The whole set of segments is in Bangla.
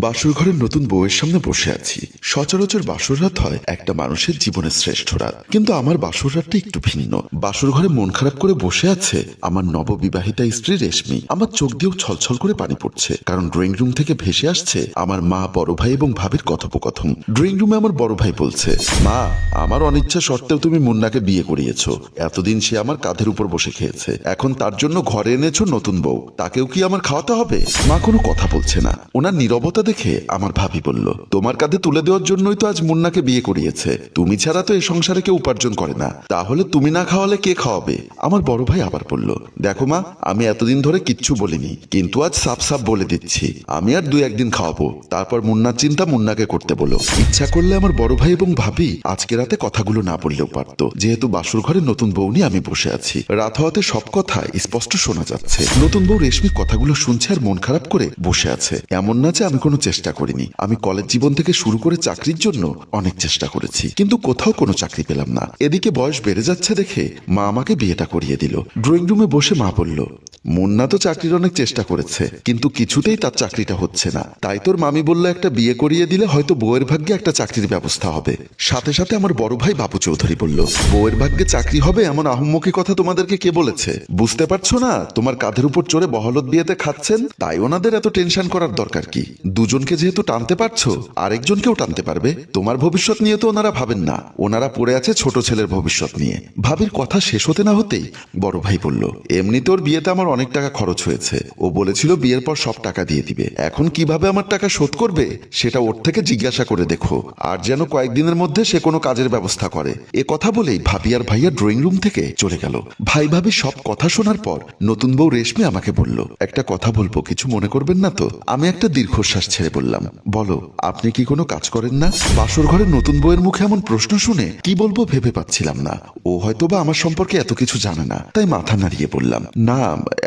বাসর ঘরের নতুন বউয়ের সামনে বসে আছি। সচরাচর বাসর রাত হয় একটা মানুষের জীবনের শ্রেষ্ঠ রাত, কিন্তু আমার বাসর রাতটা একটু ভিন্ন। বাসর ঘরে মন খারাপ করে বসে আছে আমার নববিবাহিতা স্ত্রী রেশমি। আমার চোখ দিয়েও ছলছল করে পানি পড়ছে, কারণ ড্রয়িং রুম থেকে ভেসে আসছে আমার মা, বড় ভাই এবং ভাবির কথোপকথন। ড্রয়িং রুমে আমার বড় ভাই বলছে, মা, আমার অনিচ্ছা সত্ত্বেও তুমি মুন্নাকে বিয়ে করিয়েছ। এতদিন সে আমার কাঁধের উপর বসে খেয়েছে, এখন তার জন্য ঘরে এনেছো নতুন বউ, তাকেও কি আমার খাওয়াতে হবে? মা কোনো কথা বলছে না। ওনার নীরবতা দেখে আমার ভাবি বলল, তোমার কাঁধে তুলে দেওয়ার জন্যই তো আজ মুন্নাকে বিয়ে করিয়েছে। তুমি ছাড়া তো এই সংসারে কেউ উপার্জন করে না, তাহলে তুমি না খাওয়ালে কে খাওয়াবে? আমার বড় ভাই আবার বলল, দেখো মা, আমি এতদিন ধরে কিচ্ছু বলিনি, কিন্তু আজ সাফ সাফ বলে দিচ্ছি, আমি আর 2-1 দিন খাওয়াবো, তারপর মুন্নার চিন্তা মুন্নাকে করতে বলো। ইচ্ছা করলে আমার বড় ভাই এবং ভাবি আজকে রাতে কথাগুলো না বললেও পারতো, যেহেতু বাসর ঘরে নতুন বউ নিয়ে আমি বসে আছি। রাত হওয়াতে সব কথা স্পষ্ট শোনা যাচ্ছে। নতুন বউ রেশমি কথাগুলো শুনছে আর মন খারাপ করে বসে আছে। এমন না যে আমি কোনো চেষ্টা করিনি। আমি কলেজ জীবন থেকে শুরু করে চাকরির জন্য অনেক চেষ্টা করেছি, কিন্তু কোথাও কোনো চাকরি পেলাম না। এদিকে বয়স বেড়ে যাচ্ছে দেখে মা আমাকে বিয়েটা করিয়ে দিল। ড্রয়িং রুমে বসে মা বলল, মুন্না তো চাকরির অনেক চেষ্টা করেছে, কিন্তু কিছুতেই তার চাকরিটা হচ্ছে না। তাই তোর মামি বলল একটা বিয়ে করিয়ে দিলে হয়তো বউয়ের ভাগ্যে একটা চাকরির ব্যবস্থা হবে। সাথে সাথে আমার বড় ভাই বাবু চৌধুরী বলল, বউয়ের ভাগ্যে চাকরি হবে এমন আহম্মকি কথা তোমাদেরকে কে বলেছে? বুঝতে পারছো না তোমার কাঁধের উপর চড়ে বহলত বিয়েতে খাচ্ছেন? তাই ওনাদের এত টেনশন করার দরকার কি? দুজনকে যেহেতু টানতে পারছো, আরেকজনকেও টানতে পারবে। তোমার ভবিষ্যৎ নিয়ে তো ওনারা ভাবেন না, ওনারা পড়ে আছে ছোট ছেলের ভবিষ্যৎ নিয়ে। ভাবির কথা শেষ হতে না হতেই বড় ভাই বলল, এমনি তোর বিয়েতে আমার অনেক টাকা খরচ হয়েছে। ও বলেছিল বিয়ের পর সব টাকা দিয়ে দিবে। এখন কিভাবে আমার টাকা শোধ করবে সেটা ওর থেকে জিজ্ঞাসা করে দেখো, আর যেন কয়েকদিনের মধ্যে সে কোনো কাজের ব্যবস্থা করে। এ কথা বলেই ভাবি আর ভাইয়া ড্রয়িং রুম থেকে চলে গেল। ভাই ভাবি সব কথা শোনার পর নতুন বউ রেশমি আমাকে বলল, একটা কথা বলবো, কিছু মনে করবেন না তো? আমি একটা দীর্ঘশ্বাস ছেড়ে বললাম, বলো, আপনি কি কোনো কাজ করেন না? বাসর ঘরে নতুন বউয়ের মুখে এমন প্রশ্ন শুনে কি বলবো ভেবে পাচ্ছিলাম না। ও হয়তো বা আমার সম্পর্কে এত কিছু জানে না, তাই মাথা নাড়িয়ে বললাম, না,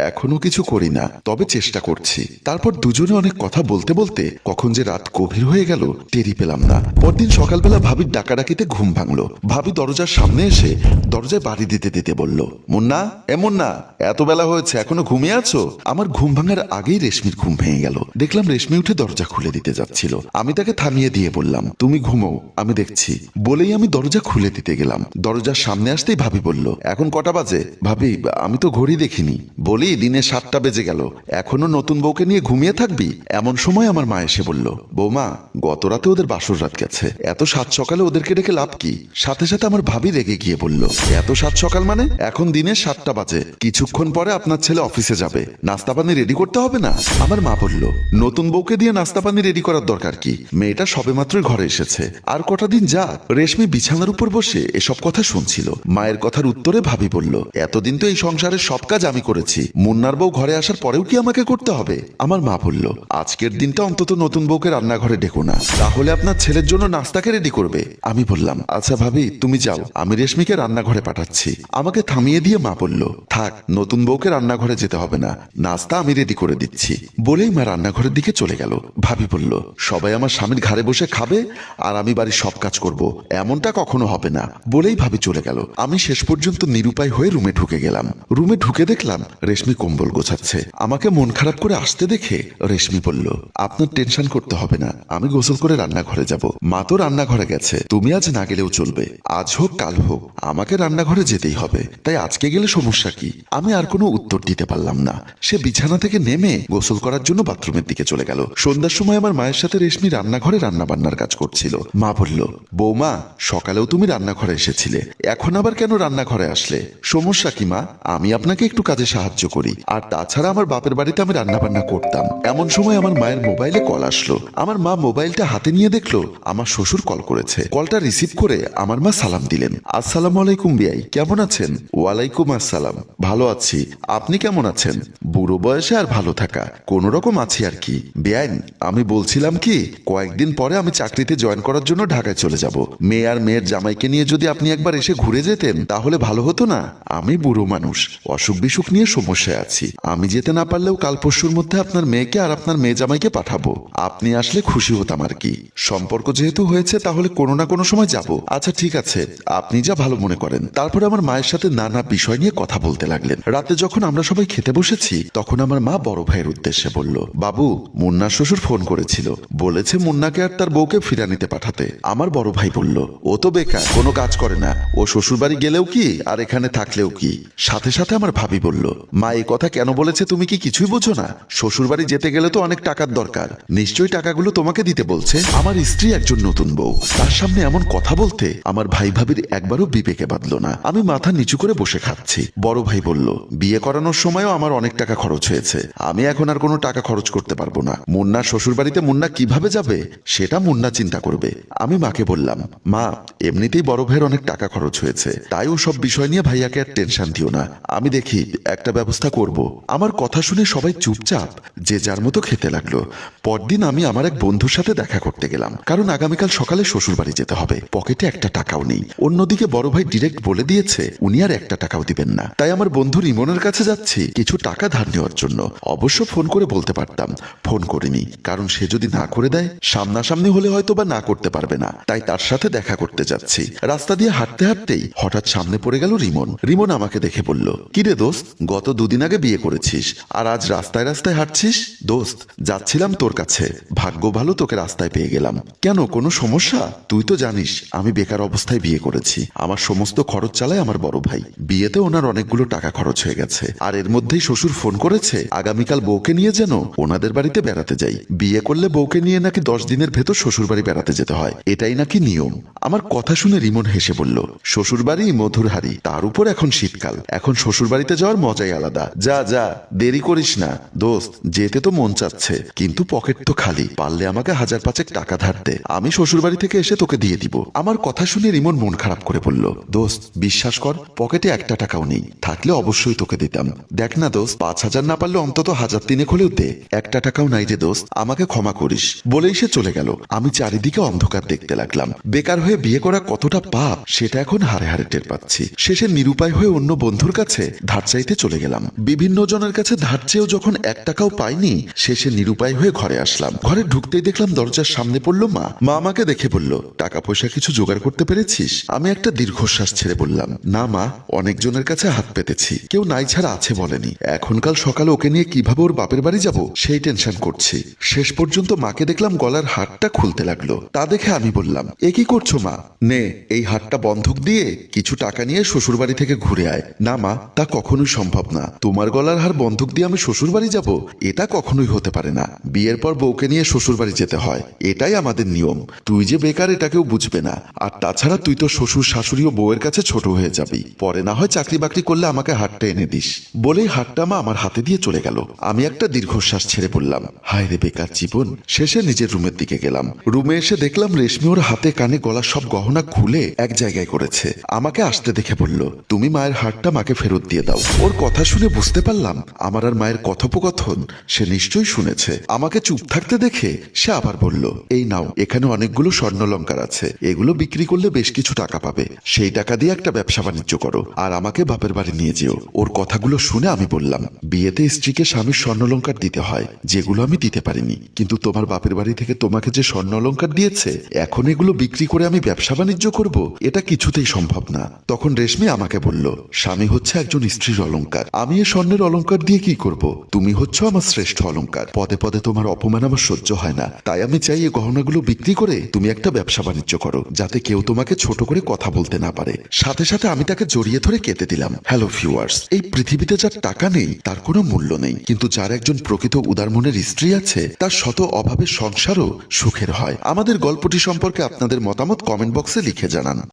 এখনো কিছু করি না, তবে চেষ্টা করছি। তারপর দুজনে অনেক কথা বলতে বলতে কখন যে রাত গভীর হয়ে গেল টেরি পেলাম না। পরদিন সকালবেলা ভাবির ডাকাডাকিতে ঘুম ভাঙলো। ভাবি দরজার সামনে এসে দরজায় বাড়ি দিতে দিতে বলল, মুন্না, এ মুন্না, এত বেলা হয়েছে এখনো ঘুমিয়ে আছো? আমার ঘুম ভাঙার আগেই রেশমির ঘুম ভেঙে গেল। দেখলাম রেশমি উঠে দরজা খুলে দিতে যাচ্ছিল। আমি তাকে থামিয়ে দিয়ে বললাম, তুমি ঘুমোও, আমি দেখছি। বলেই আমি দরজা খুলে দিতে গেলাম। দরজার সামনে আসতেই ভাবি বলল, এখন কটা বাজে? ভাবি, আমি তো ঘড়ি দেখিনি। বলি, দিনে 7টা বেজে গেল, এখনো নতুন বউকে নিয়ে ঘুমিয়ে থাকবি? এমন সময় আমার মা এসে বলল, বৌমা, গত রাতে ওদের বাসর রাত গেছে, এত সাত সকালে ওদেরকে ডেকে লাভ কি? সাথে সাথে আমার ভাবি রেগে গিয়ে বলল, এত সাত সকাল মানে? এখন দিনে 7টা বাজে, কিছুক্ষণ পরে আপনার ছেলে অফিসে যাবে, নাস্তা পানি রেডি করতে হবে না? আমার মা বলল, নতুন বউকে দিয়ে নাস্তা পানি রেডি করার দরকার কি? মেয়েটা সবেমাত্রই ঘরে এসেছে, আর কটা দিন যাক। রেশমি বিছানার উপর বসে এসব কথা শুনছিল। মায়ের কথার উত্তরে ভাবি বলল, এতদিন তো এই সংসারের সব কাজ আমি করেছি, মুন্নার বউ ঘরে আসার পরেও কি আমাকে করতে হবে? আমার মা বলল, আজকের দিনটা অন্তত নতুন বউকে রান্নাঘরে ডেকো না, তাহলে আপনার ছেলের জন্য নাস্তাকে রেডি করবে। আমি বললাম, আচ্ছা ভাবি, তুমি যাও, আমি রেশমিকে রান্নাঘরে পাঠাচ্ছি। আমাকে থামিয়ে দিয়ে মা বলল, থাক, নতুন বউকে রান্নাঘরে যেতে হবে না, নাস্তা আমি রেডি করে দিচ্ছি। বলেই মা রান্নাঘরের দিকে চলে গেল। ভাবি বলল, সবাই আমার স্বামীর ঘাড়ে বসে খাবে আর আমি বাড়ির সব কাজ করব, এমনটা কখনো হবে না। বলেই ভাবি চলে গেল। আমি শেষ পর্যন্ত নিরুপায় হয়ে রুমে ঢুকে গেলাম। রুমে ঢুকে দেখলাম রেশমি কম্বল গোছাচ্ছে। আমাকে মন খারাপ করে আসতে দেখে রেশমি বলল, আপনার টেনশন করতে হবে না, আমি গোসল করে রান্নাঘরে যাব। মা তো রান্নাঘরে গেছে, তুমি আজ না গেলেও চলবে। আজ হোক কাল হোক আমাকে রান্নাঘরে যেতেই হবে, তাই আজকে গেলে সমস্যা কি? আমি আর কোনো উত্তর দিতে পারলাম না। সে বিছানা থেকে নেমে গোসল করার জন্য বাথরুমের দিকে চলে গেল। সন্ধ্যার সময় আমার মায়ের সাথে রেশমি রান্নাঘরে রান্না বান্নার কাজ করছিল। মা বলল, বৌমা, সকালেও তুমি রান্নাঘরে এসেছিলে, এখন আবার কেন রান্নাঘরে আসলে? সমস্যা কি মা? আমি আপনাকে একটু কাজে সাহায্য করি, আর তাছাড়া আমার বাপের বাড়িতে আমি রান্না বান্না করতাম। এমন সময় আমার মায়ের মোবাইলে কল আসলো। আমার মা মোবাইলটা হাতে নিয়ে দেখলো আমার শ্বশুর কল করেছে। কলটা রিসিভ করে আমার মা সালাম দিলেন, আসসালামু আলাইকুম বিয়াই, কেমন আছেন? ওয়ালাইকুম আসসালাম, ভালো আছি, আপনি কেমন আছেন? বুড়ো বয়সে আর ভালো থাকা, কোন রকম আছি আর কি। বেআইন, আমি বলছিলাম কি, কয়েকদিন পরে আমি চাকরিতে জয়েন করার জন্য ঢাকায় চলে যাব। মেয়ে আর মেয়ের জামাইকে নিয়ে যদি আপনি একবার এসে ঘুরে যেতেন তাহলে ভালো হতো না? আমি বুড়ো মানুষ, অসুখ বিসুখ নিয়ে সমস্যা বসে আছি। আমি যেতে না পারলেও কাল পরশুর মধ্যে আপনার মেয়েকে আর আপনার মেয়ে জামাইকে পাঠাবো। আপনি আসলে খুশি হতাম আর কি। সম্পর্ক যেহেতু হয়েছে তাহলে কোনো না কোনো সময় যাব। আচ্ছা ঠিক আছে, আপনি যা ভালো মনে করেন। তারপরে আমার মায়ের সাথে নানা বিষয় নিয়ে কথা বলতে লাগলেন। রাতে যখন আমরা সবাই খেতে বসেছি তখন আমার মা বড় ভাইয়ের উদ্দেশ্যে বলল, বাবু, মুন্নার শ্বশুর ফোন করেছিল, বলেছে মুন্নাকে আর তার বউকে ফিরানিতে পাঠাতে। আমার বড় ভাই বলল, ও তো বেকার, কোনো কাজ করে না, ও শ্বশুর বাড়ি গেলেও কি আর এখানে থাকলেও কি। সাথে সাথে আমার ভাবি বলল, মা এই কথা কেন বলেছে তুমি কি কিছুই বোঝো না? শ্বশুর বাড়ি যেতে গেলে তো অনেক টাকার দরকার, নিশ্চয়ই টাকাগুলো তোমাকে দিতে বলছে। আমার স্ত্রী একজন নতুন বউ, তার সামনে এমন কথা বলতে আমার ভাই ভাবির একবারও বিবেকে বাঁধলো না। আমি মাথা নিচু করে বসে খাচ্ছি। বড় ভাই বলল, বিয়ে করানোর সময়ও আমার অনেক টাকা খরচ হয়েছে, আমি এখন আর কোনো টাকা খরচ করতে পারবো না। মুন্নার শ্বশুর বাড়িতে মুন্না কিভাবে যাবে সেটা মুন্না চিন্তা করবে। আমি মাকে বললাম, মা, এমনিতেই বড় ভাইয়ের অনেক টাকা খরচ হয়েছে, তাই ও সব বিষয় নিয়ে ভাইয়াকে আর টেনশন দিও না, আমি দেখি একটা ব্যবস্থা করব। আমার কথা শুনে সবাই চুপচাপ যে যার মতো খেতে লাগলো। পরদিন আমি আমার এক বন্ধুর সাথে দেখা করতে গেলাম, কারণ আগামীকাল সকালে শ্বশুর বাড়ি যেতে হবে। পকেটে একটা টাকাও নেই। অন্যদিকে বড় ভাই ডিরেক্ট বলে দিয়েছে উনি আর একটা টাকাও দিবেন না। তাই আমার বন্ধু রিমনের কাছে যাচ্ছি কিছু টাকা ধার নেওয়ার জন্য। অবশ্য ফোন করে বলতে পারতাম, ফোন করিনি, কারণ সে যদি না করে দেয় সামনাসামনি হলে হয়তো বা না করতে পারবে না, তাই তার সাথে দেখা করতে যাচ্ছি। রাস্তা দিয়ে হাঁটতে হাঁটতেই হঠাৎ সামনে পড়ে গেল রিমন। রিমন আমাকে দেখে বলল, কিরে দোস্ত, গত দুদিন আগে বিয়ে করেছিস আর আজ রাস্তায় রাস্তায় হাঁটছিস? দোস্ত, যাচ্ছিলাম তোর কাছে, ভাগ্য ভালো তোকে রাস্তায় পেয়ে গেলাম। কেন, কোনো সমস্যা? তুই তো জানিস আমি বেকার অবস্থায় বিয়ে করেছি, আমার সমস্ত খরচ চালায় আমার বড় ভাই। বিয়েতে ওনার অনেকগুলো টাকা খরচ হয়ে গেছে, আর এর মধ্যেই শ্বশুর ফোন করেছে আগামীকাল বউকে নিয়ে যেন ওনাদের বাড়িতে বেড়াতে যাই। বিয়ে করলে বউকে নিয়ে নাকি 10 দিনের ভেতর শ্বশুর বাড়ি বেড়াতে যেতে হয়, এটাই নাকি নিয়ম। আমার কথা শুনে রিমন হেসে বলল, শ্বশুর বাড়ি মধুর হাড়ি, তার উপর এখন শীতকাল, এখন শ্বশুর বাড়িতে যাওয়ার মজাই আলাদা। যা যা, দেরি করিস না। দোস্ত, যেতে তো মন চাচ্ছে, কিন্তু পকেট তো খালি, পারলে আমাকে 1000-5 টাকা ধার দে, আমি শ্বশুর বাড়ি থেকে এসে তোকে দিয়ে দিব। আমার কথা শুনে রিমন মন খারাপ করে বলল, দোস্ত বিশ্বাস কর, পকেটে একটা টাকাও নেই, থাকলে অবশ্যই তোকে দিতাম। দেখ না দোস্ত, 5000 না পারলে অন্তত 1003 হলেও দে, একটা টাকাও নাই রে দোস্ত, আমাকে ক্ষমা করিস। বলেই সে চলে গেল। আমি চারিদিকে অন্ধকার দেখতে লাগলাম। বেকার হয়ে বিয়ে করা কতটা পাপ সেটা এখন হাড়ে হাড়ে টের পাচ্ছি। শেষে নিরুপায় হয়ে অন্য বন্ধুর কাছে ধার চাইতে চলে গেলাম। বিভিন্ন জনের কাছে ধার চেয়েও যখন 1 টাকাও পাইনি, শেষে নিরুপায় হয়ে ঘরে আসলাম। ঘরে ঢুকতেই দেখলাম দরজার সামনে পড়লো মা। মা আমাকে দেখে বলল, টাকা পয়সা কিছু জোগাড় করতে পেরেছিস? আমি একটা দীর্ঘশ্বাস ছেড়ে বললাম, না মা, অনেকজনের কাছে হাত পেতেছি, কেউ নাই ছাড়া আছে বলেনি। এখনকাল সকালে ওকে নিয়ে কিভাবে ওর বাপের বাড়ি যাব সেই টেনশন করছি। শেষ পর্যন্ত মাকে দেখলাম গলার হারটা খুলতে লাগলো। তা দেখে আমি বললাম, এ কি করছো মা? নে, এই হারটা বন্ধক দিয়ে কিছু টাকা নিয়ে শ্বশুর বাড়ি থেকে ঘুরে আয়। না মা, তা কখনোই সম্ভব না, তোমার গলার হার বন্ধক দিয়ে আমি শ্বশুর বাড়ি যাব, এটা কখনোই হতে পারে না। বিয়ের পর বউকে নিয়ে শ্বশুর বাড়ি যেতে হয়, এটাই আমাদের নিয়ম। তুই যে বেকার এটা কেউ বুঝবে না, আর তাছাড়া তুই তো শ্বশুর শাশুড়ি ও বউয়ের কাছে ছোট হয়ে যাবি, পরে না হয় চাকরি বাকরি করলে আমাকে হারটা এনে দিস। বলেই হারটা মা আমার হাতে দিয়ে চলে গেল। আমি একটা দীর্ঘশ্বাস ছেড়ে বললাম, হায় রে বেকার জীবন। শেষে নিজের রুমের দিকে গেলাম। রুমে এসে দেখলাম রেশমি ওর হাতে কানে গলার সব গহনা খুলে এক জায়গায় করেছে। আমাকে আসতে দেখে বলল, তুমি মায়ের হারটা মাকে ফেরত দিয়ে দাও। ওর কথা শুনে বুঝতে পারলাম আমার আর মায়ের কথোপকথন সে নিশ্চয়ই শুনেছে। আমাকে চুপ থাকতে দেখে সে আবার বলল, এই নাও, এখানে অনেকগুলো স্বর্ণলঙ্কার আছে, এগুলো বিক্রি করলে বেশ কিছু টাকা পাবে, সেই টাকা দিয়ে একটা ব্যবসা বাণিজ্য করো, আর আমাকে বাপের বাড়ি নিয়ে যেও। ওর কথাগুলো শুনে আমি বললাম, বিয়েতে স্ত্রীকে স্বামীর স্বর্ণলঙ্কার দিতে হয়, যেগুলো আমি দিতে পারিনি, কিন্তু তোমার বাপের বাড়ি থেকে তোমাকে যে স্বর্ণলঙ্কার দিয়েছে, এখন এগুলো বিক্রি করে আমি ব্যবসা বাণিজ্য করব, এটা কিছুতেই সম্ভব না। তখন রেশমি আমাকে বলল, স্বামী হচ্ছে একজন স্ত্রীর অলংকার, আমি এ স্বর্ণের অলংকার দিয়ে কি করব? তুমি হচ্ছ আমার শ্রেষ্ঠ অলংকার, পদে পদে তোমার অপমান আমার সহ্য হয় না, তাই আমি চাই এই গহনাগুলো বিক্রি করে তুমি একটা ব্যবসা বাণিজ্য করো, যাতে কেউ তোমাকে ছোট করে কথা বলতে না পারে। সাথে সাথে আমি তাকে জড়িয়ে ধরে কেঁদে দিলাম। হ্যালো ভিউয়ার্স, এই পৃথিবীতে যার টাকা নেই তার কোনো মূল্য নেই, কিন্তু যার একজন প্রকৃত উদার মনের স্ত্রী আছে তার শত অভাবের সংসারও সুখের হয়। আমাদের গল্পটি সম্পর্কে আপনাদের মতামত কমেন্ট বক্সে লিখে জানান।